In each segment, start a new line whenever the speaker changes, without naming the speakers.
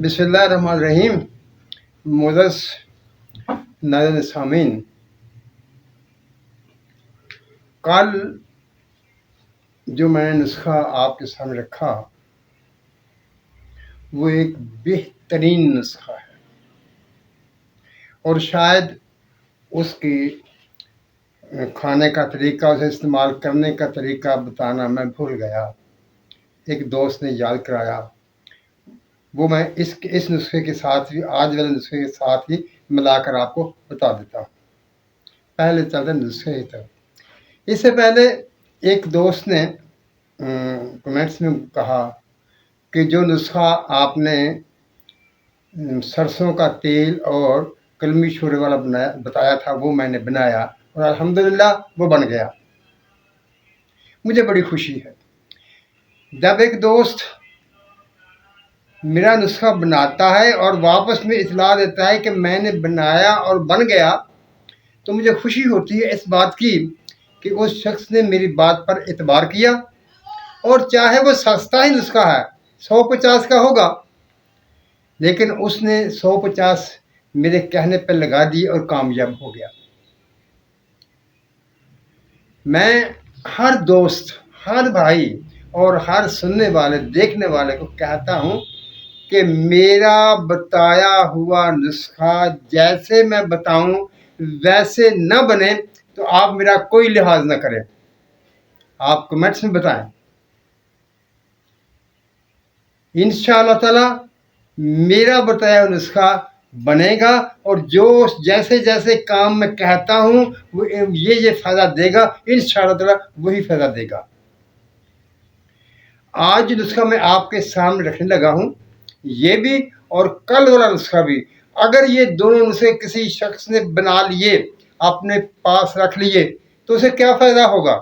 بسم اللہ الرحمن الرحیم۔ معزز ناظرین سامعین، کل جو میں نے نسخہ آپ کے سامنے رکھا وہ ایک بہترین نسخہ ہے، اور شاید اس کی کھانے کا طریقہ، اسے استعمال کرنے کا طریقہ بتانا میں بھول گیا۔ ایک دوست نے یاد کرایا، وہ میں اس نسخے کے ساتھ بھی، آج والے نسخے کے ساتھ ہی ملا کر آپ کو بتا دیتا ہوں۔ پہلے چلتے نسخے کی طرف۔ اس سے پہلے ایک دوست نے کمنٹس میں کہا کہ جو نسخہ آپ نے سرسوں کا تیل اور کلمی شورے والا بتایا تھا وہ میں نے بنایا، اور الحمدللہ وہ بن گیا۔ مجھے بڑی خوشی ہے جب ایک دوست میرا نسخہ بناتا ہے اور واپس میں اطلاع دیتا ہے کہ میں نے بنایا اور بن گیا، تو مجھے خوشی ہوتی ہے اس بات کی کہ اس شخص نے میری بات پر اعتبار کیا، اور چاہے وہ سستا ہی نسخہ ہے، 150 کا ہوگا، لیکن اس نے 150 میرے کہنے پہ لگا دی اور کامیاب ہو گیا۔ میں ہر دوست، ہر بھائی اور ہر سننے والے، دیکھنے والے کو کہتا ہوں کہ میرا بتایا ہوا نسخہ جیسے میں بتاؤں ویسے نہ بنے تو آپ میرا کوئی لحاظ نہ کریں، آپ کمنٹس میں بتائیں۔ انشاءاللہ تعالی میرا بتایا ہوا نسخہ بنے گا، اور جو جیسے جیسے کام میں کہتا ہوں وہ یہ فائدہ دے گا، انشاءاللہ تعالی وہی فائدہ دے گا۔ آج جو نسخہ میں آپ کے سامنے رکھنے لگا ہوں، یہ بھی اور کل والا نسخہ بھی، اگر یہ دونوں نسخے کسی شخص نے بنا لیے، اپنے پاس رکھ لیے، تو اسے کیا فائدہ ہوگا؟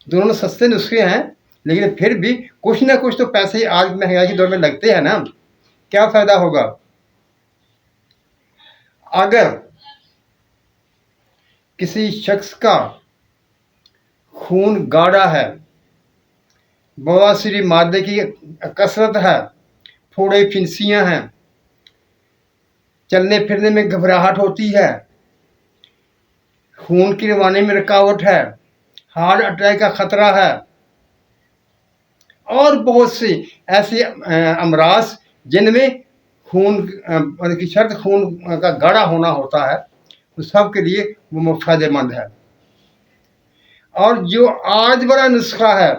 دونوں سستے نسخے ہیں، لیکن پھر بھی کچھ نہ کچھ تو پیسے آج مہنگائی کے دور میں لگتے ہیں نا۔ کیا فائدہ ہوگا؟ اگر کسی شخص کا خون گاڑھا ہے، بواسیری مادے کی کثرت ہے، پھوڑے پھنسیاں ہیں، چلنے پھرنے میں گھبراہٹ ہوتی ہے، خون کی روانی میں رکاوٹ ہے، ہارٹ اٹیک کا خطرہ ہے، اور بہت سی ایسے امراض جن میں خون کی شرط خون کا گاڑھا ہونا ہوتا ہے، اس سب کے لیے وہ فائدہ مند ہے۔ اور جو آج والا نسخہ ہے،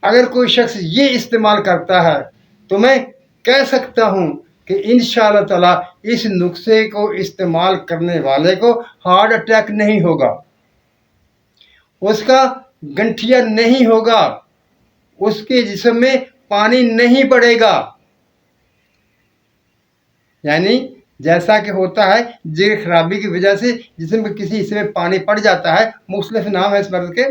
اگر کوئی شخص یہ استعمال کرتا ہے تو میں کہہ سکتا ہوں کہ انشاءاللہ تعالی اس نسخے کو استعمال کرنے والے کو ہارٹ اٹیک نہیں ہوگا، اس کا گنٹھیا نہیں ہوگا، اس کے جسم میں پانی نہیں پڑے گا۔ یعنی جیسا کہ ہوتا ہے جگر خرابی کی وجہ سے جسم کے کسی حصے میں پانی پڑ جاتا ہے، مختلف نام ہے اس مرض کے،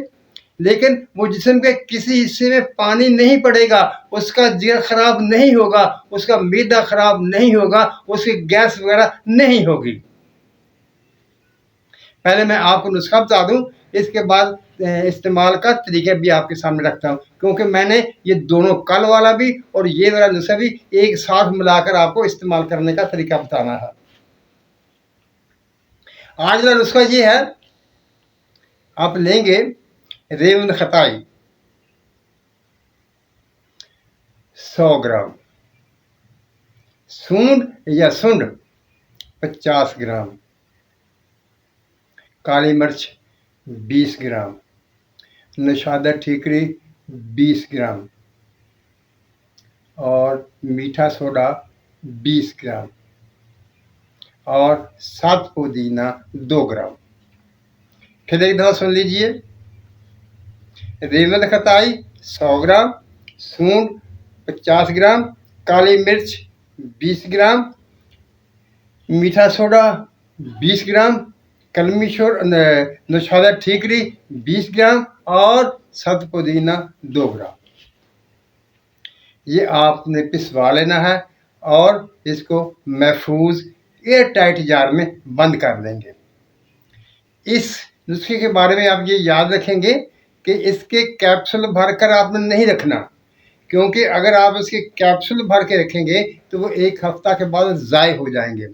لیکن وہ جسم کے کسی حصے میں پانی نہیں پڑے گا، اس کا جگر خراب نہیں ہوگا، اس کا معدہ خراب نہیں ہوگا، اس کی گیس وغیرہ نہیں ہوگی۔ پہلے میں آپ کو نسخہ بتا دوں، اس کے بعد استعمال کا طریقہ بھی آپ کے سامنے رکھتا ہوں، کیونکہ میں نے یہ دونوں کل والا بھی اور یہ والا نسخہ بھی ایک ساتھ ملا کر آپ کو استعمال کرنے کا طریقہ بتانا ہے۔ آج والا نسخہ یہ ہے، آپ لیں گے ریون خطائی 100 گرام، سونڈ یا سنڈ 50 گرام، کالی مرچ 20 گرام، نشادہ ٹھیکری 20 گرام، اور میٹھا سوڈا 20 گرام، اور 7 پودینہ 2 گرام۔ پھر ایک دفعہ سن لیجئے، ریون خطائی 100 گرام، سونڈ 50 گرام، کالی مرچ 20 گرام، میٹھا سوڈا 20 گرام، کلمی نشادہ ٹھیکری 20 گرام، اور 7 پودینہ 2 گرام۔ یہ آپ نے پسوا لینا ہے اور اس کو محفوظ ایئر ٹائٹ جار میں بند کر دیں گے۔ اس نسخے کے بارے میں آپ یہ یاد رکھیں گے کہ اس کے کیپسول بھر کر آپ نے نہیں رکھنا، क्योंकि अगर आप इसके कैप्सूल भर के रखेंगे तो वो 1 हफ्ता के बाद ज़ाय हो जाएंगे।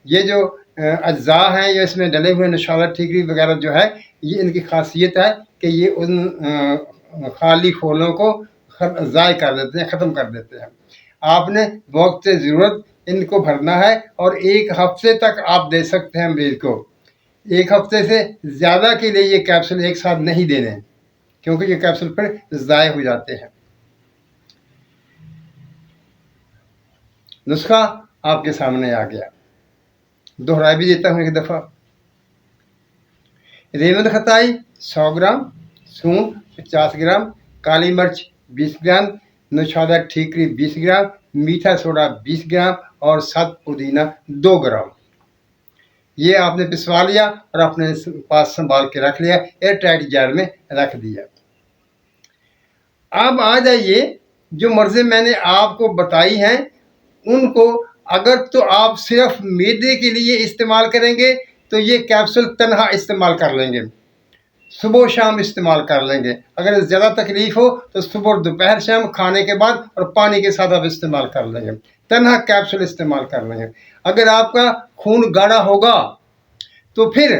ये जो अज्जा हैं ये इसमें डले हुए नौशादा ठीकरी वगैरह जो है, ये इनकी खासियत है कि ये उन खाली खोलों को ज़ाय कर देते हैं, ख़त्म कर देते हैं। आपने वक्त ज़रूरत इनको भरना है और 1 हफ्ते तक आप दे सकते हैं मरीज़ को। 1 हफ्ते से ज़्यादा के लिए ये कैप्सूल एक साथ नहीं देने, क्योंकि ये कैप्सूल फिर ज़ाय हो जाते हैं। नुस्खा आपके सामने आ गया, दोहरा भी देता हूँ 1 दफ़ा। रेवंद खताई 100 ग्राम, सूंठ 50 ग्राम, काली मिर्च 20 ग्राम, नौशादा ठीकरी 20 ग्राम, मीठा सोडा 20 ग्राम और 7 पुदीना 2 ग्राम। ये आपने पिसवा लिया और अपने पास संभाल के रख लिया, एयर टाइट जार में रख दिया। अब आ जाइए, जो मर्ज़ें मैंने आपको बताई हैं उनको अगर तो आप सिर्फ मैदे के लिए इस्तेमाल करेंगे तो ये कैप्सूल तन्हा इस्तेमाल कर लेंगे, सुबह शाम इस्तेमाल कर लेंगे। अगर ज़्यादा तकलीफ़ हो तो सुबह दोपहर शाम खाने के बाद और पानी के साथ आप इस्तेमाल कर लेंगे, तन्हा कैप्सूल इस्तेमाल कर लेंगे। अगर आपका खून गाढ़ा होगा तो फिर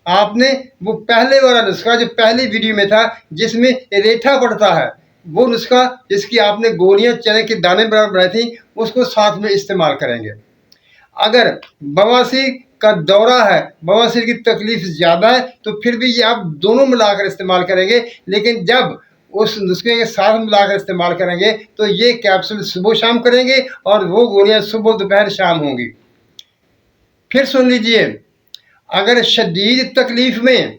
आपने वो पहले वाला नुस्खा जो पहली वीडियो में था जिसमें रेठा पड़ता है, वो नुस्खा जिसकी आपने गोलियां चने के दाने बराबर बनाई थी, उसको साथ में इस्तेमाल करेंगे। अगर बवासीर का दौरा है, बवासीर की तकलीफ ज़्यादा है, तो फिर भी ये आप दोनों मिलाकर इस्तेमाल करेंगे। लेकिन जब उस नुस्खे के साथ मिलाकर इस्तेमाल करेंगे तो ये कैप्सूल सुबह शाम करेंगे और वो गोलियां सुबह दोपहर शाम होंगी। फिर सुन लीजिए, अगर शदीद तकलीफ़ में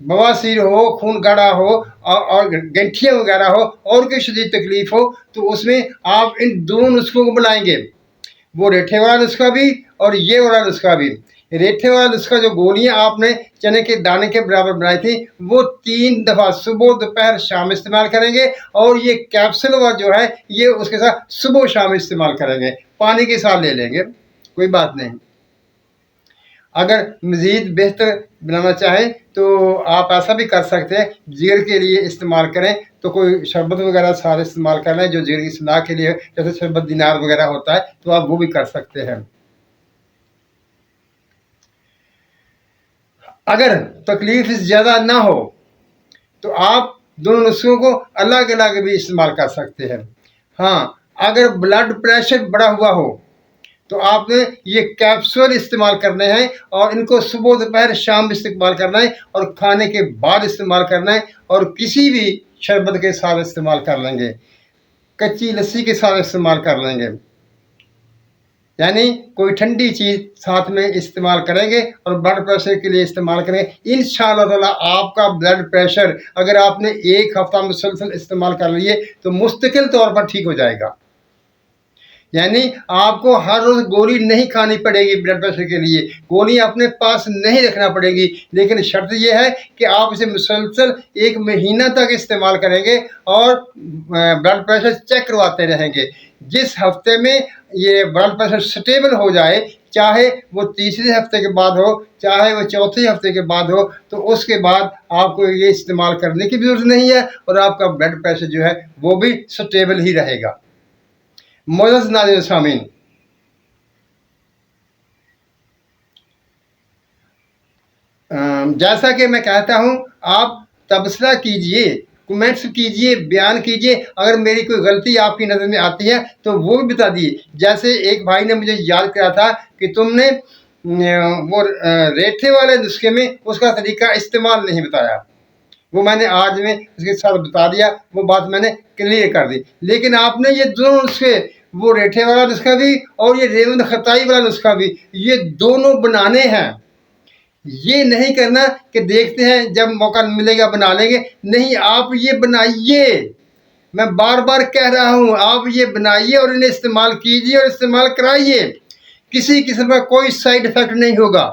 बवासीर हो, खून गाढ़ा हो और गंठियाँ वगैरह हो और कोई शदीद तकलीफ़ हो, तो उसमें आप इन दोनों नुस्खों को बनाएंगे, वो रेठे वाला नुस्खा भी और ये वाला नुस्खा भी। रेठे वाला नुस्खा जो गोलियां आपने चने के दाने के बराबर बनाई थी, वो 3 दफ़ा सुबह दोपहर शाम इस्तेमाल करेंगे और ये कैप्सूल वाला जो है ये उसके साथ सुबह शाम इस्तेमाल करेंगे, पानी के साथ ले लेंगे, कोई बात नहीं। अगर मज़ीद बेहतर बनाना चाहें तो आप ऐसा भी कर सकते हैं, जिगर के लिए इस्तेमाल करें तो कोई शरबत वगैरह सारे इस्तेमाल कर लें जो जिगर की इस्लाह के लिए, जैसे शरबत दिनार वगैरह होता है, तो आप वो भी कर सकते हैं। अगर तकलीफ़ ज़्यादा ना हो तो आप दोनों नुस्खों को अलग अलग भी इस्तेमाल कर सकते हैं। हाँ, अगर ब्लड प्रेशर बढ़ा हुआ हो तो आपने ये कैप्सूल इस्तेमाल करने हैं और इनको सुबह दोपहर शाम इस्तेमाल करना है और खाने के बाद इस्तेमाल करना है और किसी भी शरबत के साथ इस्तेमाल कर लेंगे, कच्ची लस्सी के साथ इस्तेमाल कर लेंगे, यानी कोई ठंडी चीज़ साथ में इस्तेमाल करेंगे और ब्लड प्रेशर के लिए इस्तेमाल करेंगे। इंशाअल्लाह ताला आपका ब्लड प्रेशर अगर आपने 1 हफ्ता मुसलसल इस्तेमाल कर लिए तो मुस्तकिल तौर पर ठीक हो जाएगा। यानी आपको हर रोज़ गोली नहीं खानी पड़ेगी, ब्लड प्रेशर के लिए गोली अपने पास नहीं रखना पड़ेगी, लेकिन शर्त यह है कि आप इसे मुसलसल 1 महीना तक इस्तेमाल करेंगे और ब्लड प्रेशर चेक करवाते रहेंगे। जिस हफ्ते में ये ब्लड प्रेशर स्टेबल हो जाए, चाहे वो तीसरे हफ्ते के बाद हो, चाहे वो चौथे हफ्ते के बाद हो, तो उसके बाद आपको ये इस्तेमाल करने की भी ज़रूरत नहीं है और आपका ब्लड प्रेशर जो है वो भी स्टेबल ही रहेगा। मोअज़्ज़ज़ नाज़रीन सामीन, जैसा कि मैं कहता हूँ, आप तबसरा कीजिए, कमेंट्स कीजिए, बयान कीजिए। अगर मेरी कोई गलती आपकी नज़र में आती है तो वो भी बता दिए। जैसे एक भाई ने मुझे याद किया था कि तुमने वो रेठे वाले नुस्खे में उसका तरीका इस्तेमाल नहीं बताया, वो मैंने आज में उसके साथ बता दिया, वो बात मैंने क्लियर कर दी। लेकिन आपने ये दोनों नुस्खे, वो रेठे वाला नुस्खा भी और ये रेवंद खताई वाला नुस्खा भी, ये दोनों बनाने हैं। ये नहीं करना कि देखते हैं जब मौका मिलेगा बना लेंगे, नहीं, आप ये बनाइए। मैं बार बार कह रहा हूँ, आप ये बनाइए और इन्हें इस्तेमाल कीजिए और इस्तेमाल कराइए। किसी किस्म का कोई साइड इफ़ेक्ट नहीं होगा।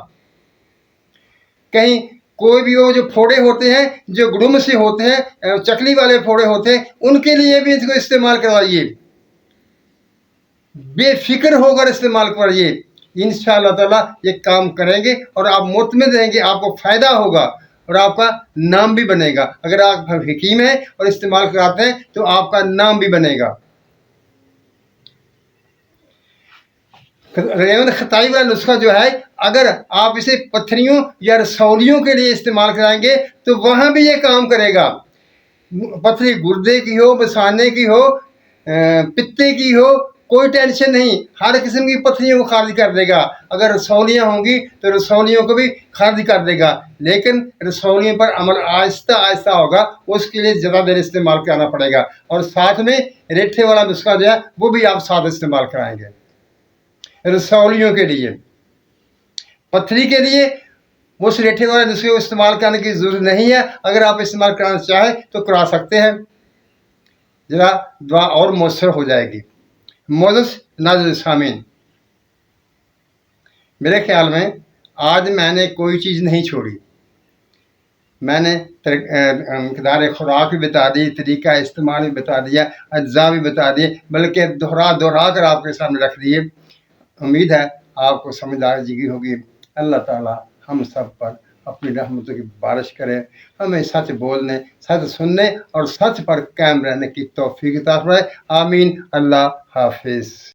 कहीं कोई भी वो जो फोड़े होते हैं, जो गुड़ुम से होते हैं, चकली वाले फोड़े होते हैं, उनके लिए भी इसको इस्तेमाल करवाइए, बेफिक्र होकर इस्तेमाल करिए। इंशाअल्लाह ताला ये काम करेंगे और आप मुतमिन रहेंगे, आपको फ़ायदा होगा اور آپ کا نام بھی بنے گا. اگر آپ حکیم ہیں اور استعمال کراتے ہیں تو آپ کا نام بھی بنے گا. ریوند خطائی والا نسخہ جو ہے اگر آپ اسے پتھریوں یا رسولیوں کے لیے استعمال کرائیں گے تو وہاں بھی یہ کام کرے گا. پتھری گردے کی ہو، بسانے کی ہو، پتے کی ہو، کوئی ٹینشن نہیں، ہر قسم کی پتھریوں کو خارج کر دے گا. اگر رسولیاں ہوں گی تو رسولیوں کو بھی خارج کر دے گا، لیکن رسولیوں پر عمل آہستہ آہستہ ہوگا، اس کے لیے زیادہ دیر استعمال کرنا پڑے گا. اور ساتھ میں ریٹھے والا نسخہ جو ہے وہ بھی آپ ساتھ استعمال کرائیں گے. رسولیوں کے لیے، پتھری کے لیے اس ریٹھے والے نسخے کو استعمال کرنے کی ضرورت نہیں ہے. اگر آپ استعمال کرانا چاہیں تو کرا سکتے ہیں، ذرا دعا اور مؤثر ہو جائے گی. معزز ناظرین سامعین، میرے خیال میں آج میں نے کوئی چیز نہیں چھوڑی. میں نے مقدار خوراک بھی بتا دی، طریقہ استعمال بھی بتا دیا، اجزاء بھی بتا دیے، بلکہ دہرا کر آپ کے سامنے رکھ دیے. امید ہے آپ کو سمجھ آ جی ہوگی. اللہ تعالی ہم سب پر اپنی رحمتوں کی بارش کرے، ہمیں سچ بولنے، سچ سننے اور سچ پر قائم رہنے کی توفیق عطا فرمائے. آمین. اللہ حافظ.